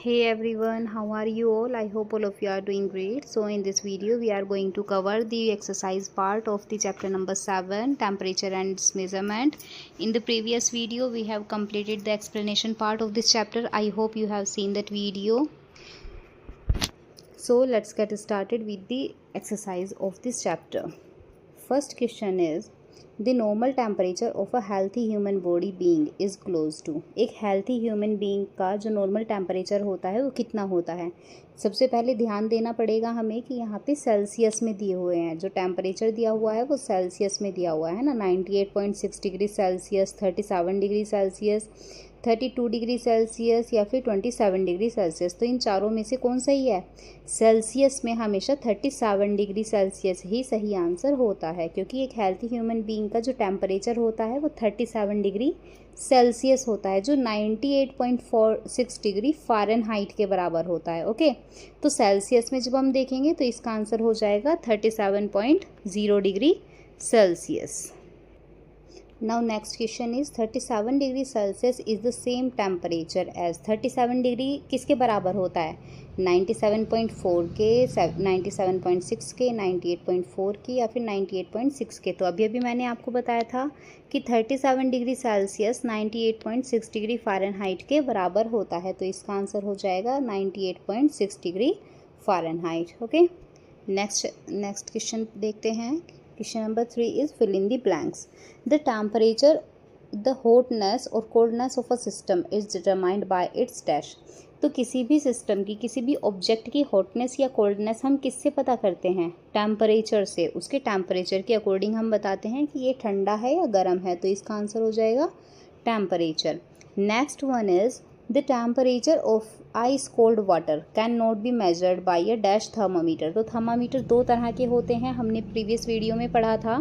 Hey everyone, how are you all? I hope all of you are doing great. So in this video we are going to cover the exercise part of the chapter number 7, temperature and its measurement. In the previous video we have completed the explanation part of this chapter. I hope you have seen that video. So let's get started with the exercise of this chapter. First question is, the normal temperature of a healthy human body being is close to. एक healthy human being का जो normal temperature होता है वो कितना होता है। सबसे पहले ध्यान देना पड़ेगा हमें कि यहाँ पे सेल्सियस में दिए हुए हैं, जो टेम्परेचर दिया हुआ है वो सेल्सियस में दिया हुआ है ना। 98.6 degree Celsius, 37 degree Celsius, 32 degree Celsius या फिर 27 डिग्री सेल्सियस। तो इन चारों में से कौन सही है? सेल्सियस में हमेशा 37 डिग्री सेल्सियस ही सही आंसर होता है, क्योंकि एक हेल्थी ह्यूमन बीइंग का जो टेम्परेचर होता है वो 37 डिग्री सेल्सियस होता है, जो 98.46 डिग्री फ़ारेनहाइट के बराबर होता है। ओके, तो सेल्सियस में जब हम देखेंगे तो इसका आंसर हो जाएगा 37.0 degree Celsius. Now next question is 37 degree Celsius is the same temperature as 37 degree किसके बराबर होता है? 97.4 के, 97.6 के, 98.4 के या फिर 98.6 के। तो अभी मैंने आपको बताया था कि 37 डिग्री सेल्सियस 98.6 डिग्री फ़ारेनहाइट के बराबर होता है, तो इसका आंसर हो जाएगा 98.6 degree Fahrenheit. Okay, next question देखते हैं। Question number 3 is fill in the blanks. The temperature, the hotness और coldness of a system is determined by its dash. तो किसी भी सिस्टम की, किसी भी ऑब्जेक्ट की हॉटनेस या कोल्डनेस हम किससे पता करते हैं? टेम्परेचर से। उसके टेम्परेचर के अकॉर्डिंग हम बताते हैं कि ये ठंडा है या गर्म है, तो इसका आंसर हो जाएगा temperature. Next one is the temperature of ice cold water can not be measured by a dash thermometer. तो थर्मामीटर दो तरह के होते हैं, हमने प्रीवियस वीडियो में पढ़ा था।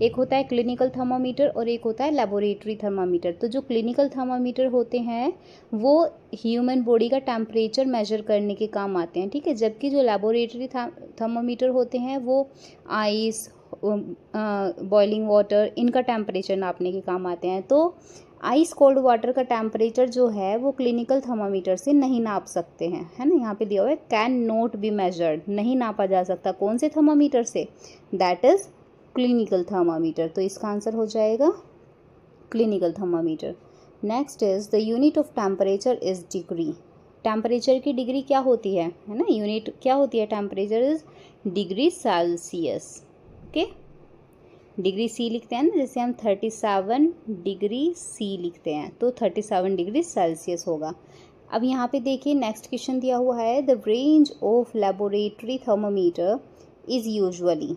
एक होता है क्लिनिकल थर्मामीटर और एक होता है लेबोरेटरी थर्मामीटर। तो जो क्लिनिकल थर्मामीटर होते हैं वो ह्यूमन बॉडी का टेम्परेचर मेजर करने के काम आते हैं, ठीक है। जबकि जो लेबोरेटरी थर्मामीटर होते हैं वो आइस, बॉइलिंग वाटर, इनका टेम्परेचर नापने के काम आते हैं। तो आइस कोल्ड वाटर का टेम्परेचर जो है वो क्लिनिकल थर्मामीटर से नहीं नाप सकते हैं, है ना। यहाँ पे दिया हुआ है कैन नॉट बी मेजर्ड, नहीं नापा जा सकता। कौन से थर्मामीटर से? That is clinical thermometer. तो इसका आंसर हो जाएगा clinical thermometer. Next is the unit of temperature is degree. Temperature की डिग्री क्या होती है ना। यूनिट क्या होती है? Temperature is degree Celsius. Okay, degree C लिखते हैं ना, जैसे हम 37 डिग्री सी लिखते हैं तो 37 डिग्री सेल्सियस होगा। अब यहाँ पे देखिए नेक्स्ट क्वेश्चन दिया हुआ है the range of laboratory thermometer is usually.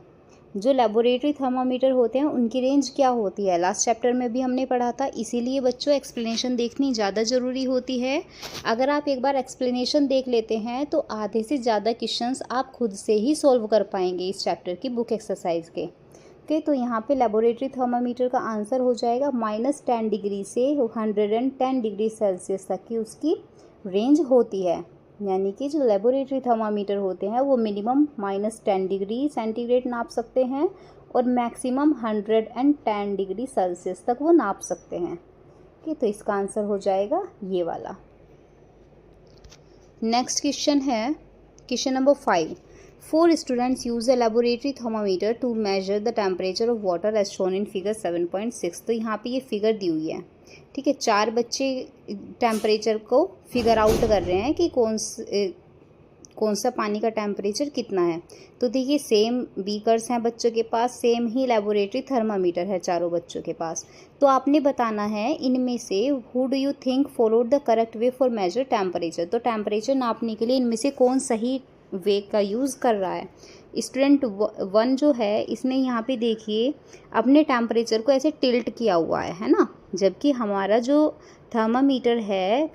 जो लेबोरेटरी थर्मामीटर होते हैं उनकी रेंज क्या होती है? लास्ट चैप्टर में भी हमने पढ़ा था, इसीलिए बच्चों एक्सप्लेनेशन देखनी ज़्यादा ज़रूरी होती है। अगर आप एक बार एक्सप्लेनेशन देख लेते हैं तो आधे से ज़्यादा क्वेश्चंस आप खुद से ही सॉल्व कर पाएंगे इस चैप्टर की बुक एक्सरसाइज के। ओके, तो यहाँ पे लेबोरेटरी थर्मामीटर का आंसर हो जाएगा -10 डिग्री से 110 डिग्री सेल्सियस तक की उसकी रेंज होती है। यानी कि जो लेबोरेटरी थर्मामीटर होते हैं वो मिनिमम -10 डिग्री सेंटीग्रेड नाप सकते हैं और मैक्सिमम 110 डिग्री सेल्सियस तक वो नाप सकते हैं। ओके, तो इसका आंसर हो जाएगा ये वाला। नेक्स्ट क्वेश्चन है question number 5। 4 students use a laboratory thermometer to measure the temperature of water as shown in figure 7.6। तो यहाँ पे ये फिगर दी हुई है, ठीक है। 4 बच्चे टेम्परेचर को फिगर आउट कर रहे हैं कि कौन सा पानी का टेम्परेचर कितना है। तो देखिए सेम बीकर्स हैं बच्चों के पास, सेम ही लेबोरेटरी थर्मामीटर है चारों बच्चों के पास। तो आपने बताना है इनमें से who do you think followed the correct way for measure temperature. तो टेम्परेचर नापने के लिए इनमें से कौन सही वे का यूज़ कर रहा है? स्टूडेंट 1 जो है इसने यहाँ पे देखिए अपने टेम्परेचर को ऐसे टिल्ट किया हुआ है ना। जबकि हमारा जो थर्मामीटर है,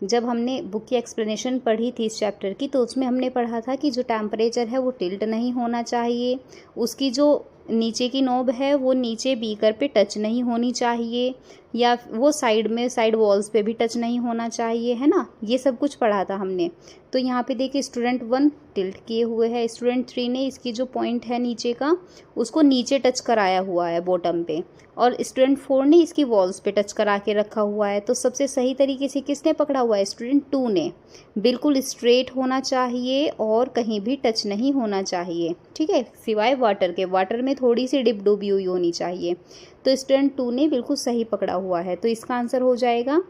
जब हमने बुक की एक्सप्लेनेशन पढ़ी थी इस चैप्टर की, तो उसमें हमने पढ़ा था कि जो टेम्परेचर है वो टिल्ट नहीं होना चाहिए, उसकी जो नीचे की नोब है वो नीचे बीकर पे टच नहीं होनी चाहिए, या वो साइड वॉल्स पे भी टच नहीं होना चाहिए, है ना, ये सब कुछ पढ़ा था हमने। तो यहाँ पे देखिए स्टूडेंट 1 टिल्ट किए हुए है, स्टूडेंट 3 ने इसकी जो पॉइंट है नीचे का उसको नीचे टच कराया हुआ है बॉटम पे, और स्टूडेंट 4 ने इसकी वॉल्स पे टच करा के रखा हुआ है। तो सबसे सही तरीके से किसने पकड़ा हुआ है? स्टूडेंट 2 ने। बिल्कुल स्ट्रेट होना चाहिए और कहीं भी टच नहीं होना चाहिए, ठीक है, सिवाय वाटर के, वाटर में थोड़ी सी डिप डूबी हुई होनी चाहिए। तो स्टूडेंट 2 ने बिल्कुल सही पकड़ा हुआ है, तो इसका आंसर हो जाएगा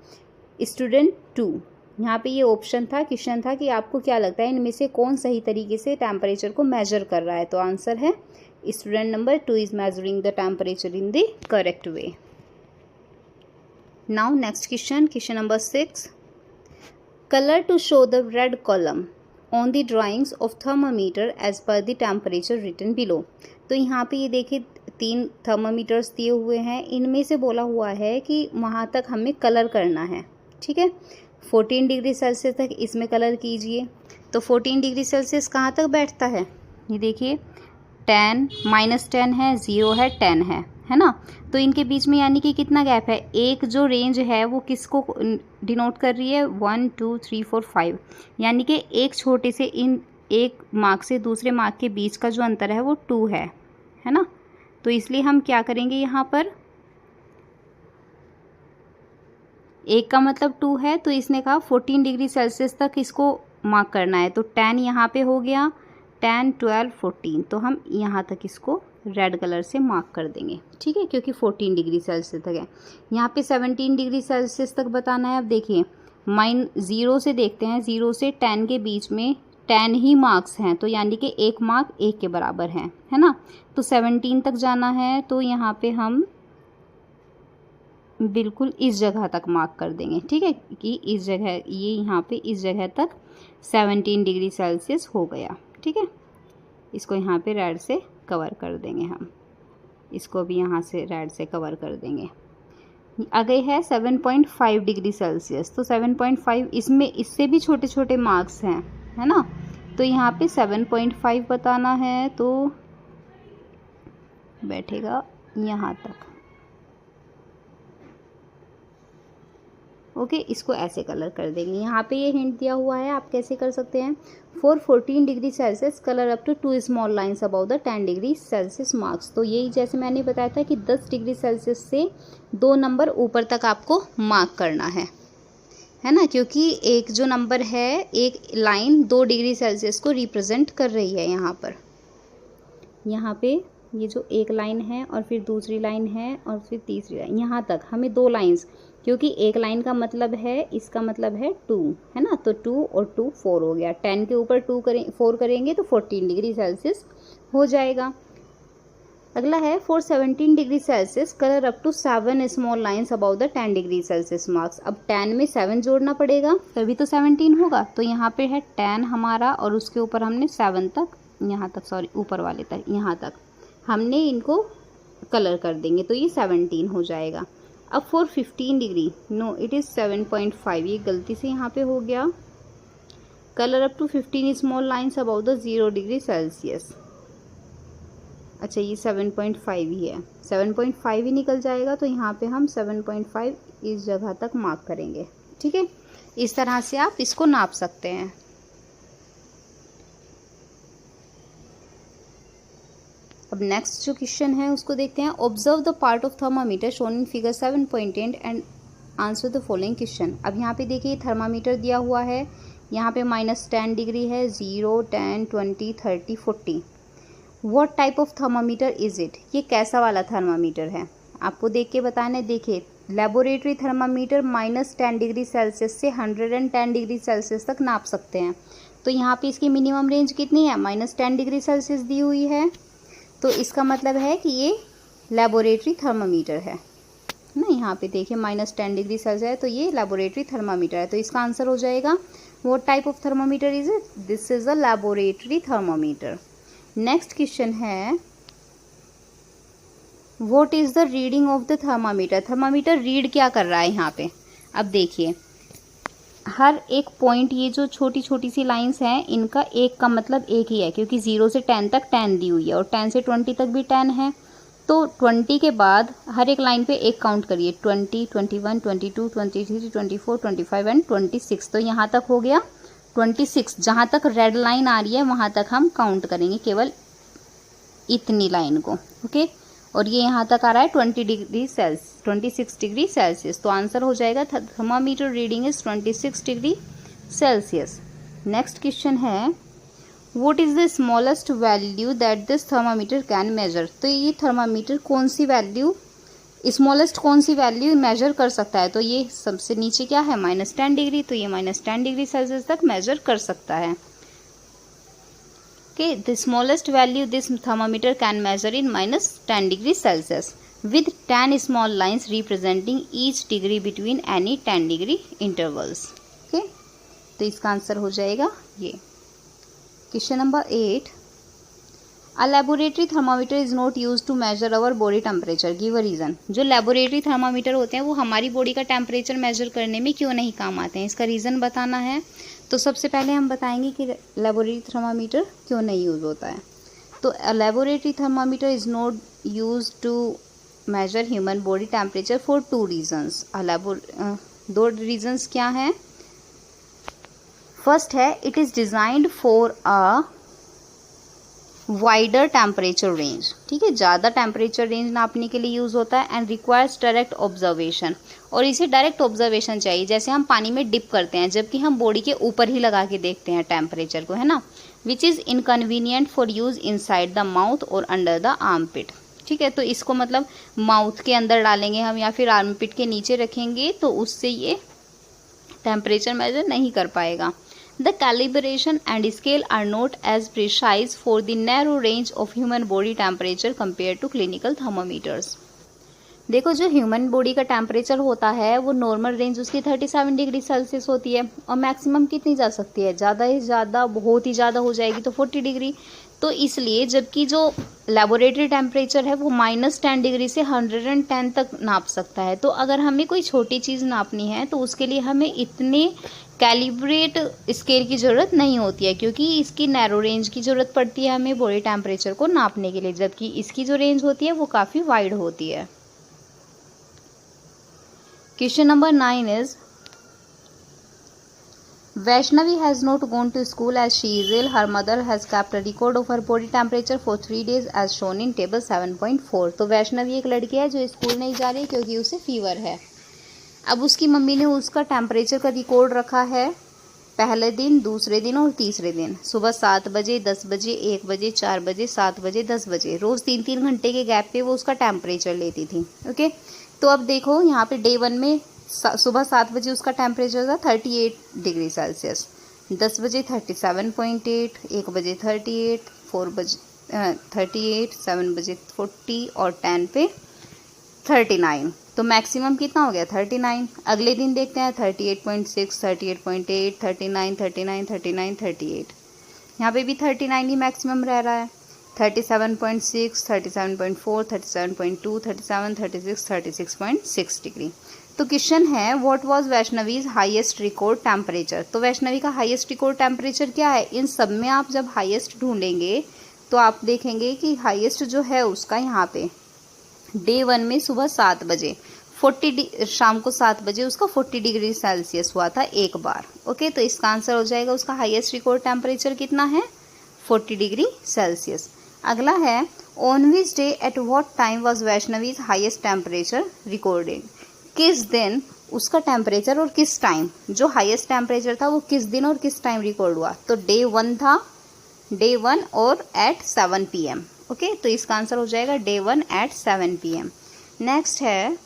स्टूडेंट 2। यहाँ पे ये ऑप्शन था, क्वेश्चन था कि आपको क्या लगता है इनमें से कौन सही तरीके से टेम्परेचर को मेजर कर रहा है, तो आंसर है student number 2 is measuring the temperature in the correct way. Now next question number 6, colour to show the red column on the drawings of thermometer as per the temperature written below. तो यहाँ पे ये देखिए 3 thermometers दिए हुए हैं, इनमें से बोला हुआ है कि वहाँ तक हमें कलर करना है, ठीक है। 14 डिग्री सेल्सियस तक इसमें कलर कीजिए। तो 14 डिग्री सेल्सियस कहाँ तक बैठता है? ये देखिए 10 -10 है, 0 है, 10 है ना। तो इनके बीच में यानी कि कितना गैप है? एक जो रेंज है वो किसको डिनोट कर रही है? 1 2 3 4 5, यानी कि एक छोटे से इन एक मार्क से दूसरे मार्क के बीच का जो अंतर है वो 2 है ना। तो इसलिए हम क्या करेंगे, यहाँ पर एक का मतलब 2 है, तो इसने कहा 14 डिग्री सेल्सियस तक इसको मार्क करना है। तो 10 यहाँ पे हो गया, 10 12 14, तो हम यहाँ तक इसको रेड कलर से मार्क कर देंगे, ठीक है, क्योंकि 14 डिग्री सेल्सियस तक है। यहाँ पे 17 डिग्री सेल्सियस तक बताना है। अब देखिए -0 से देखते हैं, 0 से 10 के बीच में 10 ही मार्क्स हैं, तो यानी कि एक मार्क 1 के बराबर है ना। तो 17 तक जाना है, तो यहाँ पे हम बिल्कुल इस जगह तक मार्क कर देंगे, ठीक है, कि इस जगह, ये यहाँ पे इस जगह तक 17 डिग्री सेल्सियस हो गया, ठीक है। इसको यहाँ पे रेड से कवर कर देंगे, हम इसको भी यहाँ से रेड से कवर कर देंगे। आगे है 7.5 डिग्री सेल्सियस। तो 7.5 इसमें इससे भी छोटे छोटे मार्क्स हैं, है ना। तो यहाँ पे 7.5 बताना है, तो बैठेगा यहाँ तक। ओके, इसको ऐसे कलर कर देंगे। यहाँ पे ये हिंट दिया हुआ है, आप कैसे कर सकते हैं। For 14 degree Celsius colour up to 2 small lines about the 10 degree Celsius marks. तो यही जैसे मैंने बताया था कि 10 डिग्री सेल्सियस से 2 नंबर ऊपर तक आपको मार्क करना है ना, क्योंकि एक जो नंबर है, एक लाइन 2 डिग्री सेल्सियस को रिप्रेजेंट कर रही है। यहाँ पे ये जो एक लाइन है और फिर दूसरी लाइन है और फिर तीसरी लाइन, यहाँ तक हमें 2 लाइन्स, क्योंकि एक लाइन का मतलब है, इसका मतलब है 2, है ना। तो 2 और 2 4 हो गया। 10 के ऊपर 4 करेंगे तो 14 डिग्री सेल्सियस हो जाएगा। अगला है for 17 degree Celsius colour up to 7 small lines about the 10 degree Celsius marks. अब 10 में 7 जोड़ना पड़ेगा, तभी तो 17 होगा। तो यहाँ पे है 10 हमारा, और उसके ऊपर हमने 7 तक, यहाँ तक, सॉरी ऊपर वाले तक, यहाँ तक हमने इनको कलर कर देंगे, तो ये 17 हो जाएगा। अब for 15 degree, no it is 7.5, ये गलती से यहाँ पे हो गया। Colour up to 15 small lines about the 0 degree Celsius. अच्छा, ये 7.5 ही है, 7.5 ही निकल जाएगा। तो यहाँ पे हम 7.5 इस जगह तक मार्क करेंगे, ठीक है। इस तरह से आप इसको नाप सकते हैं। अब नेक्स्ट जो क्वेश्चन है उसको देखते हैं। Observe the part of thermometer shown in figure 7.8 and answer the following question. अब यहाँ पे देखिए थर्मामीटर दिया हुआ है, यहाँ पे -10 डिग्री है, 0 10 20 30 40। What type of thermometer is it? ये कैसा वाला थर्मामीटर है, आपको देख के बताना है। देखिए लेबोरेटरी थर्मामीटर -10 डिग्री सेल्सियस से 110 डिग्री सेल्सियस तक नाप सकते हैं। तो यहाँ पे इसकी मिनिमम रेंज कितनी है? -10 डिग्री सेल्सियस दी हुई है, तो इसका मतलब है कि ये लेबोरेटरी थर्मामीटर है ना। यहाँ पे देखिए -10 डिग्री सेल्सियस है, तो ये लेबोरेटरी थर्मामीटर है। तो इसका आंसर हो जाएगा what type of thermometer is it? This is a laboratory thermometer. Next question है what is the reading of the thermometer? Thermometer read क्या कर रहा है यहाँ पे? अब देखिए हर एक पॉइंट, ये जो छोटी छोटी सी लाइंस हैं, इनका एक का मतलब एक ही है, क्योंकि 0 से 10 तक 10 दी हुई है और 10 से 20 तक भी 10 है। तो 20 के बाद हर एक लाइन पे एक काउंट करिए, 20, 21, 22, 23, 24, 25 एंड 26। तो यहाँ तक हो गया 26। जहाँ तक रेड लाइन आ रही है वहाँ तक हम काउंट करेंगे, केवल इतनी लाइन को। ओके, और ये यहाँ तक आ रहा है 26 डिग्री सेल्सियस। तो आंसर हो जाएगा thermometer reading is 26 degree Celsius. Next question है, What is the smallest value that this thermometer can measure? तो ये थर्मामीटर कौन सी वैल्यू, स्मॉलेस्ट कौन सी वैल्यू मेजर कर सकता है? तो ये सबसे नीचे क्या है, -10 डिग्री। तो ये -10 डिग्री सेल्सियस तक मेजर कर सकता है। Okay, the smallest value this thermometer can measure in -10 degree Celsius with 10 small lines representing each degree between any 10 degree intervals. Okay, तो इसका आंसर हो जाएगा ये। Question number 8, a laboratory thermometer is not use to measure our body temperature, give a reason. जो laboratory thermometer होते हैं वो हमारी बॉडी का टेम्परेचर मेजर करने में क्यों नहीं काम आते हैं, इसका रीज़न बताना है। तो सबसे पहले हम बताएंगे कि लेबोरेटरी थर्मामीटर क्यों नहीं यूज़ होता है। तो laboratory thermometer is not use to measure human body temperature for 2 reasons. 2 reasons क्या हैं? फर्स्ट है, it is designed for a wider temperature range. ठीक है, ज़्यादा टेम्परेचर रेंज नापने के लिए यूज़ होता है। एंड रिक्वायर्स डायरेक्ट ऑब्जर्वेशन, और इसे डायरेक्ट ऑब्जर्वेशन चाहिए। जैसे हम पानी में डिप करते हैं, जबकि हम बॉडी के ऊपर ही लगा के देखते हैं टेम्परेचर को, है ना। Which is inconvenient for use inside the mouth और अंडर द आर्मपिट। ठीक है, तो इसको मतलब माउथ के अंदर डालेंगे हम या फिर आर्मपिट के नीचे रखेंगे, तो उससे ये टेम्परेचर मेजर नहीं कर पाएगा। The calibration and scale are not as precise for the narrow range of human body temperature compared to clinical thermometers. देखो, जो ह्यूमन बॉडी का टेम्परेचर होता है वो नॉर्मल रेंज उसकी 37 डिग्री सेल्सियस होती है, और मैक्सिमम कितनी जा सकती है, ज़्यादा ही ज़्यादा, बहुत ही ज़्यादा हो जाएगी तो 40 डिग्री। तो इसलिए जबकि जो लेबोरेटरी टेम्परेचर है वो -10 डिग्री से 110 तक नाप सकता है। तो अगर हमें कोई छोटी चीज़ नापनी है तो उसके लिए हमें इतने कैलिब्रेट स्केल की ज़रूरत नहीं होती है, क्योंकि इसकी नैरो रेंज की ज़रूरत पड़ती है हमें बॉडी टेम्परेचर को नापने के लिए, जबकि इसकी जो रेंज होती है वो काफ़ी वाइड होती है। Question number 9 is, Vaishnavi has not gone to school as she is ill. Her mother has kept a record of her body temperature for 3 days as shown in table 7.4. तो वैष्णवी एक लड़की है जो स्कूल नहीं जा रही क्योंकि उसे फीवर है। अब उसकी मम्मी ने उसका टेम्परेचर का रिकॉर्ड रखा है पहले दिन, दूसरे दिन और तीसरे दिन। सुबह 7 बजे, 10 बजे, 1 बजे, 4 बजे, 7 बजे, 10 बजे, रोज़ 3-3 घंटे के गैप पे वो उसका टेम्परेचर लेती थी। ओके, तो अब देखो यहाँ पे डे 1 में सुबह 7 बजे उसका टेम्परेचर था 38 डिग्री सेल्सियस, 10 बजे 37.8, 1 बजे 38, 4 बजे 38, 7 बजे 40 और 10 पे 39। तो मैक्सिमम कितना हो गया 39। अगले दिन देखते हैं 38.6, 38.8, 39, 39, 39, 38। यहाँ पे भी 39 ही मैक्सिमम रह रहा है। 37.6, 37.4, 37.2, 37, 36, 36.6 डिग्री। तो क्वेश्चन है, what was Vaishnavi's highest record temperature. तो वैष्णवी का हाईएस्ट रिकॉर्ड टेम्परेचर क्या है? इन सब में आप जब हाईएस्ट ढूंढेंगे तो आप देखेंगे कि हाईएस्ट जो है उसका यहाँ पे डे 1 में सुबह 7 बजे 40, शाम को 7 बजे उसका 40 डिग्री सेल्सियस हुआ था एक बार। ओके, तो इसका आंसर हो जाएगा उसका हाईएस्ट रिकॉर्ड टेम्परेचर कितना है, 40 डिग्री सेल्सियस। अगला है, on which day at what time was Vaishnavi's highest temperature recorded. किस दिन उसका टेम्परेचर और किस टाइम, जो हाईएस्ट टेम्परेचर था वो किस दिन और किस टाइम रिकॉर्ड हुआ। तो डे 1 था, डे 1 और एट 7 PM। ओके, तो इसका आंसर हो जाएगा डे 1 एट 7 PM। नेक्स्ट है,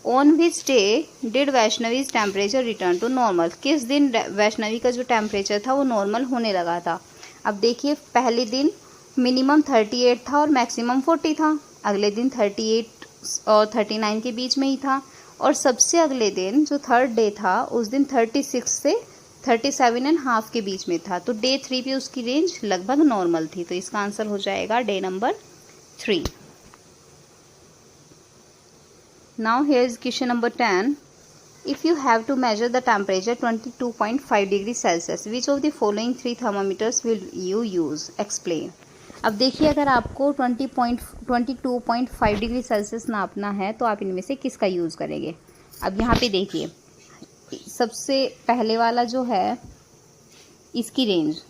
on which day did Vaishnavi's temperature return to normal. किस दिन वैष्णवी का जो टेम्परेचर था वो नॉर्मल होने लगा था। अब देखिए, पहले दिन मिनिमम 38 था और मैक्सिमम 40 था, अगले दिन 38 और 39 के बीच में ही था, और सबसे अगले दिन जो थर्ड डे था उस दिन 36 से 37.5 के बीच में था। तो डे 3 पे उसकी रेंज लगभग नॉर्मल थी। तो इसका आंसर हो जाएगा day number 3। Now here is question number 10। If you have to measure the temperature 22.5 degree Celsius, which of the following 3 thermometers will you use? Explain. अब देखिए, अगर आपको 22.5 डिग्री सेल्सियस नापना है तो आप इनमें से किसका यूज़ करेंगे। अब यहाँ पे देखिए, सबसे पहले वाला जो है इसकी रेंज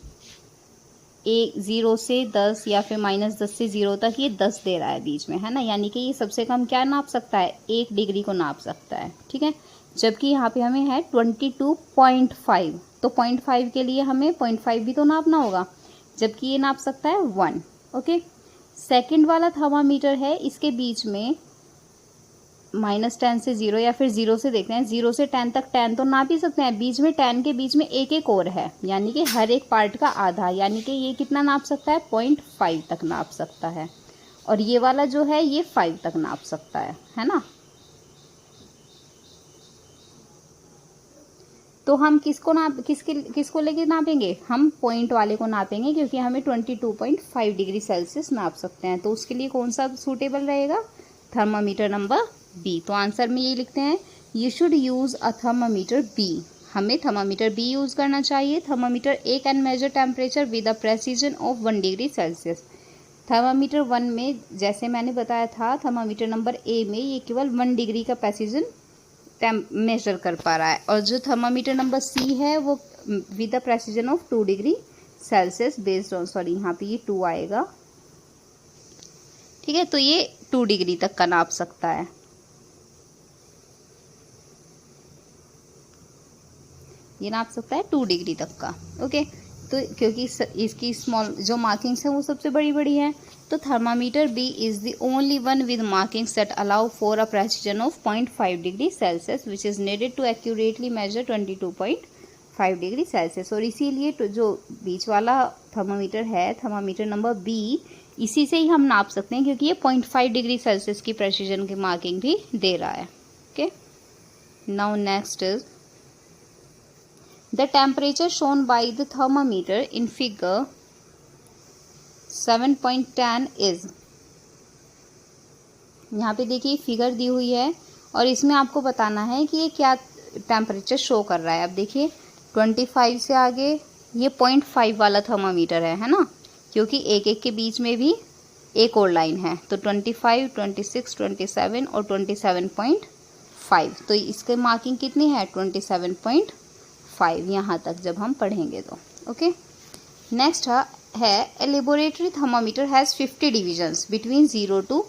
0 से 10 या फिर -10 से 0 तक ये 10 दे रहा है बीच में, है ना, यानी कि ये सबसे कम क्या नाप सकता है, 1 डिग्री को नाप सकता है, ठीक है। जबकि यहाँ पे हमें है 22.5, तो 0.5 के लिए हमें 0.5 भी तो नापना होगा, जबकि ये नाप सकता है 1। ओके, सेकंड वाला थर्मामीटर है, इसके बीच में -10 से 0 या फिर 0 से देखते हैं, 0 से 10 तक 10 तो नाप ही सकते हैं, बीच में 10 के बीच में एक और है, यानी कि हर एक पार्ट का आधा, यानी कि ये कितना नाप सकता है, 0.5 तक नाप सकता है। और ये वाला जो है ये 5 तक नाप सकता है ना। तो हम किसको लेके नापेंगे, हम पॉइंट वाले को नापेंगे, क्योंकि हमें 22.5 डिग्री सेल्सियस नाप सकते हैं। तो उसके लिए कौन सा सूटेबल रहेगा, थर्मामीटर नंबर बी। तो आंसर में ये लिखते हैं, you should use a thermometer B, हमें थर्मामीटर बी यूज करना चाहिए। Thermometer A can measure temperature with a precision of 1 degree Celsius. Thermometer 1 में जैसे मैंने बताया था, थर्मामीटर नंबर ए में ये केवल 1 डिग्री का प्रेसिजन मेजर कर पा रहा है, और जो थर्मामीटर नंबर सी है वो with the precision of 2 degree Celsius based on, sorry यहाँ पे ये 2 आएगा, ठीक है। तो ये 2 डिग्री तक का नाप सकता है। ये नाप सकता है 2 डिग्री तक का। ओके, तो क्योंकि इसकी स्मॉल जो मार्किंग्स हैं वो सबसे बड़ी बड़ी है, तो thermometer B is the only one with markings that allow for a precision of 0.5 degree Celsius which is needed to accurately measure 22.5 degree Celsius. और इसीलिए तो जो बीच वाला थर्मामीटर है, थर्मामीटर नंबर बी, इसी से ही हम नाप सकते हैं, क्योंकि ये 0.5 डिग्री सेल्सियस की प्रेसिजन की मार्किंग भी दे रहा है। Okay, now next is the temperature shown by the thermometer in figure 7.10 is, यहाँ पे देखिए फिगर दी हुई है और इसमें आपको बताना है कि ये क्या टेम्परेचर शो कर रहा है। अब देखिए 25 से आगे ये 0.5 वाला थर्मामीटर है ना, क्योंकि एक के बीच में भी एक और लाइन है, तो 25, 26, 27 और 27.5, तो इसके मार्किंग कितनी है, 27.5 यहाँ तक जब हम पढ़ेंगे तो। ओके, नेक्स्ट है a laboratory thermometer has 50 divisions between 0 to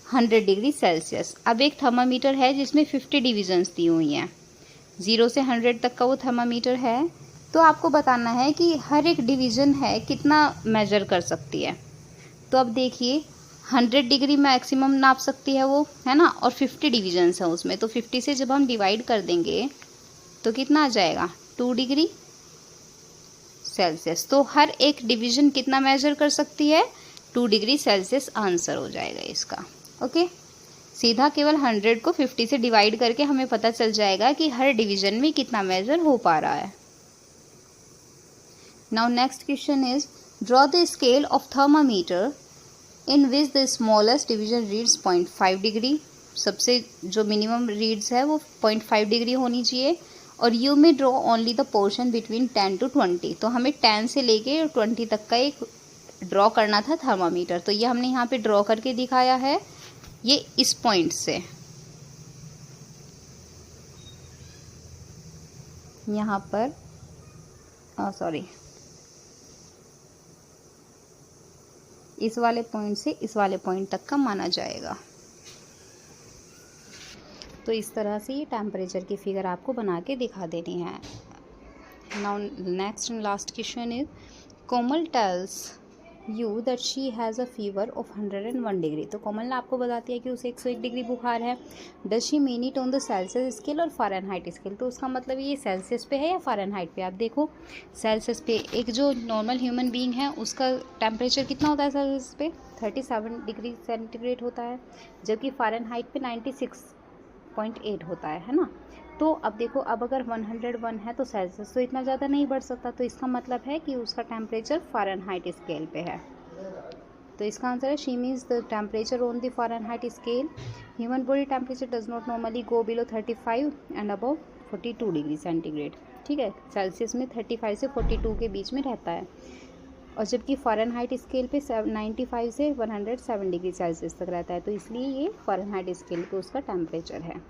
100 degree Celsius. अब एक थर्मामीटर है जिसमें 50 डिविजन्स दी हुई हैं, 0 से 100 तक का वो थर्मामीटर है। तो आपको बताना है कि हर एक डिवीज़न है कितना मेजर कर सकती है। तो अब देखिए 100 डिग्री मैक्सिमम नाप सकती है वो, है ना, और 50 डिविजन्स हैं उसमें, तो 50 से जब हम डिवाइड कर देंगे तो कितना आ जाएगा, 2 डिग्री सेल्सियस। तो हर एक डिवीजन कितना मेजर कर सकती है, 2 डिग्री सेल्सियस आंसर हो जाएगा इसका। ओके, सीधा केवल 100 को 50 से डिवाइड करके हमें पता चल जाएगा कि हर डिवीजन में कितना मेजर हो पा रहा है। Now next question is draw the scale of thermometer in which the smallest division reads 0.5 degree. सबसे जो मिनिमम रीड्स है वो 0.5 डिग्री होनी चाहिए, और यू में draw only the portion between 10 to 20। तो हमें 10 से लेके 20 तक का एक ड्रॉ करना था थर्मामीटर, तो ये हमने यहाँ पे ड्रॉ करके दिखाया है, ये इस पॉइंट से यहाँ पर, सॉरी, इस वाले पॉइंट से इस वाले पॉइंट तक का माना जाएगा। तो इस तरह से ये टेम्परेचर की फिगर आपको बना के दिखा देनी है। Now next and last question is Komal tells you that she has a fever of 101 degree. तो कोमल ने आपको बताती है कि उसे 101 डिग्री बुखार है। Does she mean it on the Celsius scale और फ़ारेनहाइट स्केल। तो उसका मतलब ये सेल्सियस पे है या फ़ारेनहाइट पे। आप देखो सेल्सियस पे एक जो नॉर्मल ह्यूमन बीइंग है उसका टेम्परेचर कितना होता है सेल्सियस पे, 37 डिग्री सेंटीग्रेड होता है, जबकि फ़ारेनहाइट पे 96.8 होता है ना। तो अब देखो, अब अगर 101 है तो सेल्सियस तो इतना ज़्यादा नहीं बढ़ सकता, तो इसका मतलब है कि उसका टेम्परेचर फ़ारेनहाइट स्केल पे है। तो इसका आंसर है she means the temperature on the Fahrenheit scale human body temperature does not normally go below 35 and above 42 degree centigrade. ठीक है, सेल्सियस में 35 से 42 के बीच में रहता है। और जबकि फ़ारेनहाइट स्केल पे 95 से 107 डिग्री सेल्सियस तक रहता है, तो इसलिए ये फ़ारेनहाइट स्केल पे उसका टेम्परेचर है।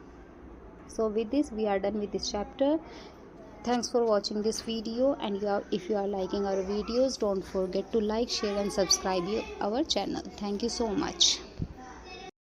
So with this we are done with this chapter. Thanks for watching this video, and if you are liking our videos, don't forget to like, share and subscribe our channel. Thank you so much.